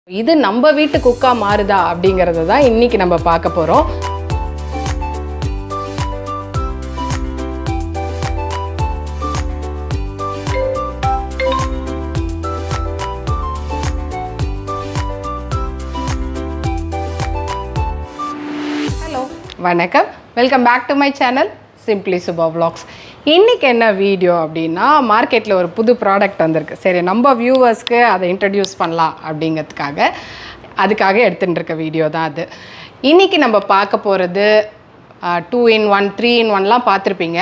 இது நம்ம வீட்டு குக்கா மாறுதா அப்படிங்கறத தான் இன்னைக்கு நம்ம பார்க்க போறோம். ஹலோ, வணக்கம். Welcome back to my channel simply Subha vlogs. இன்றைக்கி என்ன வீடியோ அப்படின்னா, மார்க்கெட்டில் ஒரு புது ப்ராடக்ட் வந்திருக்கு. சரி, நம்ம வியூவர்ஸ்க்கு அதை இன்ட்ரடியூஸ் பண்ணலாம் அதுக்காக எடுத்துகிட்டு இருக்க வீடியோ தான் அது. இன்றைக்கி நம்ம பார்க்க போகிறது 2-in-1 3-in-1லாம் பார்த்துருப்பீங்க.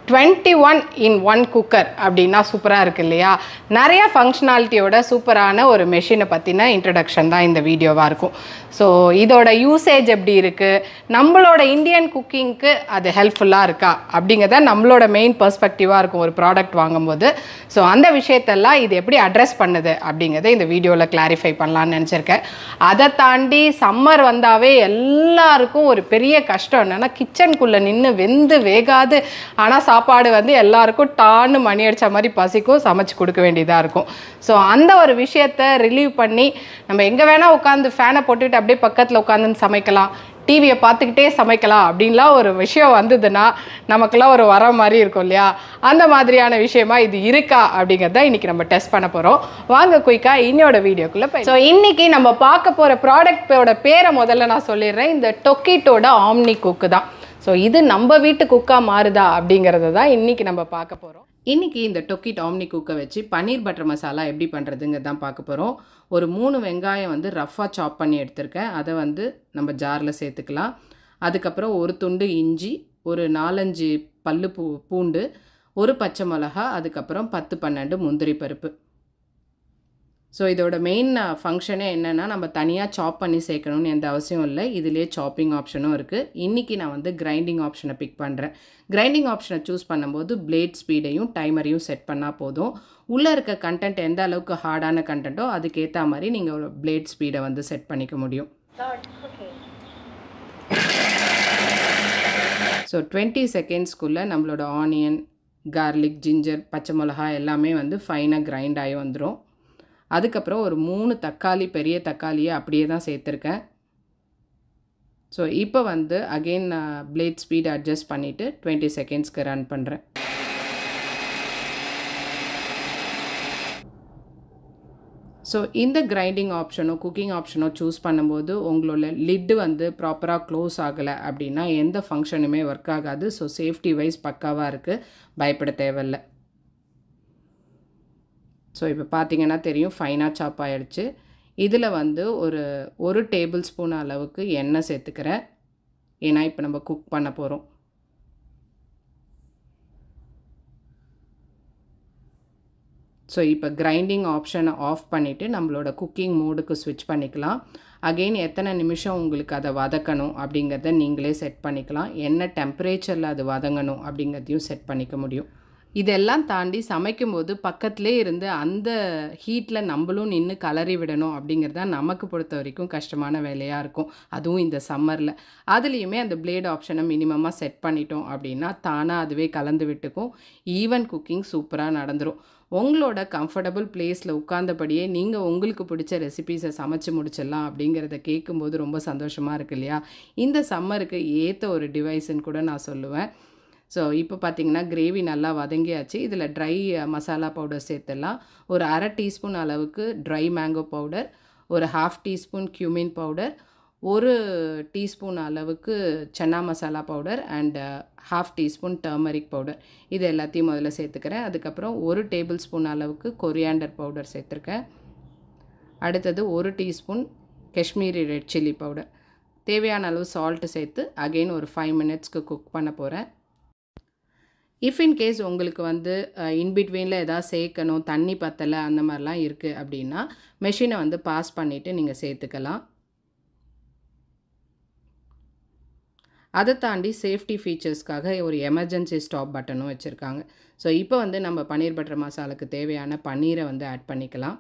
21-in-1 குக்கர் அப்படின்னா சூப்பராக இருக்குது இல்லையா? நிறைய ஃபங்க்ஷனாலிட்டியோட சூப்பரான ஒரு மெஷினை பற்றின இன்ட்ரடக்ஷன் தான் இந்த வீடியோவாக இருக்கும். ஸோ இதோட யூசேஜ் எப்படி இருக்குது, நம்மளோட இந்தியன் குக்கிங்க்கு அது ஹெல்ப்ஃபுல்லாக இருக்கா அப்படிங்கிறத நம்மளோட மெயின் பெர்ஸ்பெக்டிவாக இருக்கும் ஒரு ப்ராடக்ட் வாங்கும்போது. ஸோ அந்த விஷயத்தெல்லாம் இது எப்படி அட்ரஸ் பண்ணுது அப்படிங்கிறத இந்த வீடியோவில் கிளாரிஃபை பண்ணலான்னு நினச்சிருக்கேன். அதை தாண்டி சம்மர் வந்தாவே எல்லாருக்கும் ஒரு பெரிய கஷ்டம் என்னென்னா, கிச்சனுக்குள்ளே நின்று வெந்து வேகாது, ஆனால் சாப்பாடு வந்து எல்லாருக்கும் டான்னு மணி அடித்த மாதிரி பசிக்கும், சமைச்சு கொடுக்க வேண்டியதாக இருக்கும். ஸோ அந்த ஒரு விஷயத்தை ரிலீவ் பண்ணி நம்ம எங்கே வேணால் உட்காந்து ஃபேனை போட்டுக்கிட்டு அப்படியே பக்கத்தில் உட்காந்து சமைக்கலாம், டிவியை பார்த்துக்கிட்டே சமைக்கலாம் அப்படின்லாம் ஒரு விஷயம் வந்ததுன்னா நமக்குலாம் ஒரு வர மாதிரி இருக்கும் இல்லையா? அந்த மாதிரியான விஷயமா இது இருக்கா அப்படிங்கிறத இன்றைக்கி நம்ம டெஸ்ட் பண்ண போகிறோம். வாங்க குயிக்காக இன்னோட வீடியோக்குள்ளே போய். ஸோ இன்றைக்கி நம்ம பார்க்க போகிற ப்ராடக்டோட பேரை முதல்ல நான் சொல்லிடுறேன். இந்த டொக்கிட்டோட ஆம்னி குக்கு தான். ஸோ இது நம்ம வீட்டு குக்கா மாறுதா அப்படிங்கிறத தான் இன்றைக்கி நம்ம பார்க்க போகிறோம். இன்றைக்கி இந்த டொக்கிட் ஆம்னி குக்கை வச்சு பன்னீர் பட்டர் மசாலா எப்படி பண்ணுறதுங்கிறது தான் பார்க்க போகிறோம். ஒரு 3 வெங்காயம் வந்து ரஃப்பாக சாப் பண்ணி எடுத்திருக்கேன். அதை வந்து நம்ம ஜாரில் சேர்த்துக்கலாம். அதுக்கப்புறம் ஒரு துண்டு இஞ்சி, ஒரு 4-5 பல்லு பூண்டு, ஒரு பச்சை மிளகா, அதுக்கப்புறம் 10-12 முந்திரி பருப்பு. ஸோ இதோட மெயின் ஃபங்க்ஷனே என்னென்னா, நம்ம தனியாக சாப் பண்ணி சேர்க்கணும்னு எந்த அவசியம் இல்லை. இதிலே சாப்பிங் ஆப்ஷனும் இருக்குது. இன்றைக்கி நான் வந்து கிரைண்டிங் ஆப்ஷனை பிக் பண்ணுறேன். கிரைண்டிங் ஆப்ஷனை சூஸ் பண்ணும்போது பிளேட் ஸ்பீடையும் டைமரையும் செட் பண்ணால் போதும். உள்ளே இருக்க கண்டென்ட் எந்த அளவுக்கு ஹார்டான கண்டென்ட்டோ அதுக்கேற்ற மாதிரி நீங்கள் பிளேட் ஸ்பீடை வந்து செட் பண்ணிக்க முடியும். ஸோ 20 செகண்ட்ஸ்க்குள்ளே நம்மளோட ஆனியன், கார்லிக், ஜிஞ்சர், பச்சை மிளகா எல்லாமே வந்து ஃபைனாக கிரைண்ட் ஆகி வந்துடும். அதுக்கப்புறம் ஒரு 3 தக்காளி, பெரிய தக்காளியை அப்படியே தான் சேர்த்துருக்கேன். ஸோ இப்போ வந்து அகெயின் நான் பிளேட் ஸ்பீட் அட்ஜஸ்ட் பண்ணிவிட்டு 20 செகண்ட்ஸ்க்கு ரன் பண்ணுறேன். ஸோ இந்த கிரைண்டிங் ஆப்ஷனோ குக்கிங் ஆப்ஷனோ சூஸ் பண்ணும்போது உங்களோட லிட்டு வந்து ப்ராப்பராக க்ளோஸ் ஆகலை அப்படின்னா எந்த ஃபங்க்ஷனுமே ஒர்க் ஆகாது. ஸோ சேஃப்டி வைஸ் பக்காவாக இருக்குது, பயப்பட தேவையில்லை. ஸோ இப்போ பார்த்தீங்கன்னா தெரியும், ஃபைனாக சாப் ஆகிடுச்சு. இதில் வந்து ஒரு டேபிள் ஸ்பூன் அளவுக்கு எண்ணெய் சேர்த்துக்கிறேன். ஏன்னா இப்போ நம்ம குக் பண்ண போகிறோம். ஸோ இப்போ கிரைண்டிங் ஆப்ஷனை ஆஃப் பண்ணிவிட்டு நம்மளோட குக்கிங் மோடுக்கு ஸ்விட்ச் பண்ணிக்கலாம். அகெயின் எத்தனை நிமிஷம் உங்களுக்கு அதை வதக்கணும் அப்படிங்கிறத நீங்களே செட் பண்ணிக்கலாம். என்ன டெம்பரேச்சரில் அது வதங்கணும் அப்படிங்கிறதையும் செட் பண்ணிக்க முடியும். இதெல்லாம் தாண்டி சமைக்கும்போது பக்கத்துலேயே இருந்து அந்த ஹீட்டில் நம்மளும் நின்று கலரி விடணும் அப்படிங்கிறது தான் நமக்கு பொறுத்த வரைக்கும் கஷ்டமான வேலையாக இருக்கும். அதுவும் இந்த சம்மரில். அதுலேயுமே அந்த பிளேட் ஆப்ஷனை மினிமமாக செட் பண்ணிட்டோம் அப்படின்னா தானாக அதுவே கலந்து விட்டுக்கும். ஈவன் குக்கிங் சூப்பராக நடந்துடும். உங்களோட கம்ஃபர்டபுள் பிளேஸில் உட்கார்ந்தபடியே நீங்கள் உங்களுக்கு பிடிச்ச ரெசிபீஸை சமைச்சு முடிச்சிடலாம் அப்படிங்கிறத கேட்கும்போது ரொம்ப சந்தோஷமாக இருக்கு இல்லையா? இந்த சம்மருக்கு ஏற்ற ஒரு டிவைஸ்ன்னு கூட நான் சொல்லுவேன். ஸோ இப்போ பார்த்திங்கன்னா கிரேவி நல்லா வதங்கியாச்சு. இதில் ட்ரை மசாலா பவுடர் சேர்த்துடலாம். ஒரு 1/2 டீஸ்பூன் அளவுக்கு ட்ரை மேங்கோ பவுடர், ஒரு 1/2 டீஸ்பூன் கியூமின் பவுடர், ஒரு டீஸ்பூன் அளவுக்கு chana masala powder and 1/2 teaspoon turmeric powder. இது எல்லாத்தையும் முதல்ல சேர்த்துக்கிறேன். அதுக்கப்புறம் ஒரு டேபிள் ஸ்பூன் அளவுக்கு கொரியாண்டர் பவுடர் சேர்த்துருக்கேன். அடுத்தது 1 teaspoon Kashmiri red chilli powder. தேவையான அளவு சால்ட்டு சேர்த்து அகெயின் ஒரு 5 மினிட்ஸ்க்கு குக் பண்ண போகிறேன். இஃப் இன் கேஸ் உங்களுக்கு வந்து இன்பிட்வீனில் எதாவது சேர்க்கணும், தண்ணி பத்தலை அந்த மாதிரிலாம் இருக்குது அப்படின்னா மெஷினை வந்து பாஸ் பண்ணிவிட்டு நீங்கள் சேர்த்துக்கலாம். அதை தாண்டி சேஃப்டி ஃபீச்சர்ஸ்க்காக ஒரு எமர்ஜென்சி ஸ்டாப் பட்டனும் வச்சுருக்காங்க. ஸோ இப்போ வந்து நம்ம பன்னீர் பட்டர் மசாலாவுக்கு தேவையான பன்னீரை வந்து ஆட் பண்ணிக்கலாம்.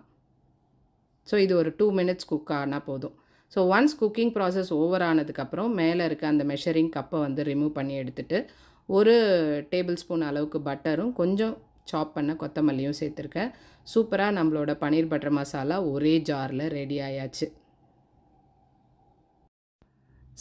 ஸோ இது ஒரு 2 மினிட்ஸ் குக் ஆனால் போதும். So once cooking process over ஆனதுக்கப்புறம் மேலே இருக்க அந்த மெஷரிங் கப்பை வந்து ரிமூவ் பண்ணி எடுத்துகிட்டு ஒரு டேபிள் ஸ்பூன் அளவுக்கு பட்டரும் கொஞ்சம் சாப் பண்ண கொத்தமல்லியும் சேர்த்துருக்கேன். சூப்பராக நம்மளோட பன்னீர் பட்டர் மசாலா ஒரே ஜாரில் ரெடி ஆயாச்சு.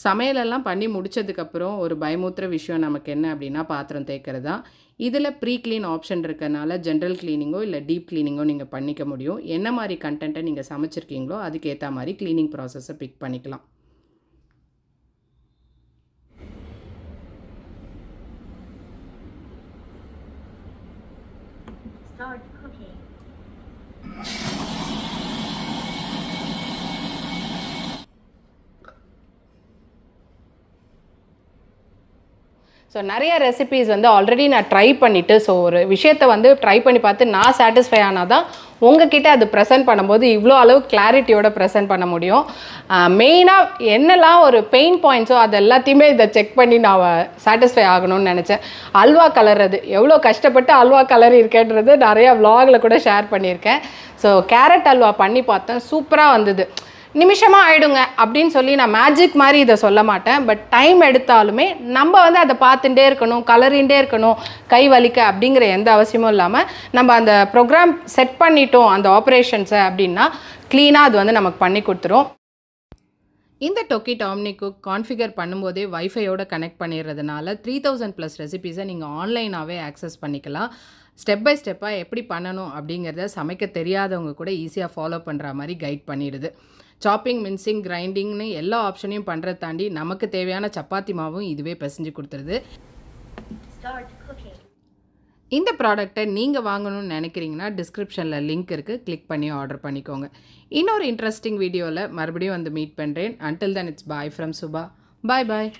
சமையலெல்லாம் பண்ணி முடித்ததுக்கப்புறம் ஒரு பயமுறுத்துகிற விஷயம் நமக்கு என்ன அப்படின்னா பாத்திரம் தேய்க்கிறது தான். இதில் ப்ரீ க்ளீன் ஆப்ஷன் இருக்கனால ஜென்ரல் க்ளீனிங்கோ இல்லை டீப் க்ளீனிங்கோ நீங்கள் பண்ணிக்க முடியும். என்ன மாதிரி கண்டென்ட்டை நீங்கள் சமைச்சிருக்கீங்களோ அதுக்கேற்ற மாதிரி க்ளீனிங் ப்ராசஸை பிக் பண்ணிக்கலாம். Start cooking. ஸோ நிறைய ரெசிபீஸ் வந்து ஆல்ரெடி நான் ட்ரை பண்ணிவிட்டு, ஸோ ஒரு விஷயத்தை வந்து ட்ரை பண்ணி பார்த்து நான் சாட்டிஸ்ஃபை ஆனால் தான் உங்ககிட்ட அது ப்ரெசென்ட் பண்ணும்போது இவ்வளோ அளவு கிளாரிட்டியோட ப்ரெசென்ட் பண்ண முடியும். மெயினாக என்னெல்லாம் ஒரு பெயின் பாயிண்ட்ஸோ அது எல்லாத்தையுமே இதை செக் பண்ணி நான் சாட்டிஸ்ஃபை ஆகணும்னு நினச்சேன். அல்வா கலர்றது எவ்வளோ கஷ்டப்பட்டு அல்வா கலர் இருக்கேன்றது நிறையா விலாகில் கூட ஷேர் பண்ணியிருக்கேன். ஸோ கேரட் அல்வா பண்ணி பார்த்தேன், சூப்பராக வந்தது. நிமிஷமாக ஆகிடுங்க அப்படின்னு சொல்லி நான் மேஜிக் மாதிரி இதை சொல்ல மாட்டேன். பட் டைம் எடுத்தாலுமே நம்ம வந்து அதை பார்த்துட்டே இருக்கணும், கலரிண்டே இருக்கணும், கை வலிக்க அப்படிங்கிற எந்த அவசியமும் இல்லாமல் நம்ம அந்த ப்ரோக்ராம் செட் பண்ணிட்டோம் அந்த ஆப்ரேஷன்ஸை அப்படின்னா க்ளீனாக அது வந்து நமக்கு பண்ணி கொடுத்துரும். இந்த டொக்கிட் ஆம்னி குக் கான்ஃபிகர் பண்ணும்போதே வைஃபையோட கனெக்ட் பண்ணிடுறதுனால 3000+ ரெசிபீஸை நீங்கள் ஆன்லைனாகவே ஆக்சஸ் பண்ணிக்கலாம். ஸ்டெப் பை ஸ்டெப்பாக எப்படி பண்ணணும் அப்படிங்கிறத சமைக்க தெரியாதவங்க கூட ஈஸியாக ஃபாலோ பண்ணுற மாதிரி கைட் பண்ணிடுது. சாப்பிங், மின்சிங், கிரைண்டிங்னு எல்லா ஆப்ஷனையும் பண்ணுறதை தாண்டி நமக்கு தேவையான சப்பாத்தி மாவும் இதுவே பிசைஞ்சு கொடுத்துருது. இந்த ப்ராடக்டை நீங்கள் வாங்கணும்னு நினைக்கிறீங்கன்னா டிஸ்கிரிப்ஷனில் லிங்க் இருக்குது, கிளிக் பண்ணி ஆர்டர் பண்ணிக்கோங்க. இன்னொரு இன்ட்ரெஸ்டிங் வீடியோவில் மறுபடியும் வந்து மீட் பண்ணுறேன். Until then it's bye from Subha. Bye bye.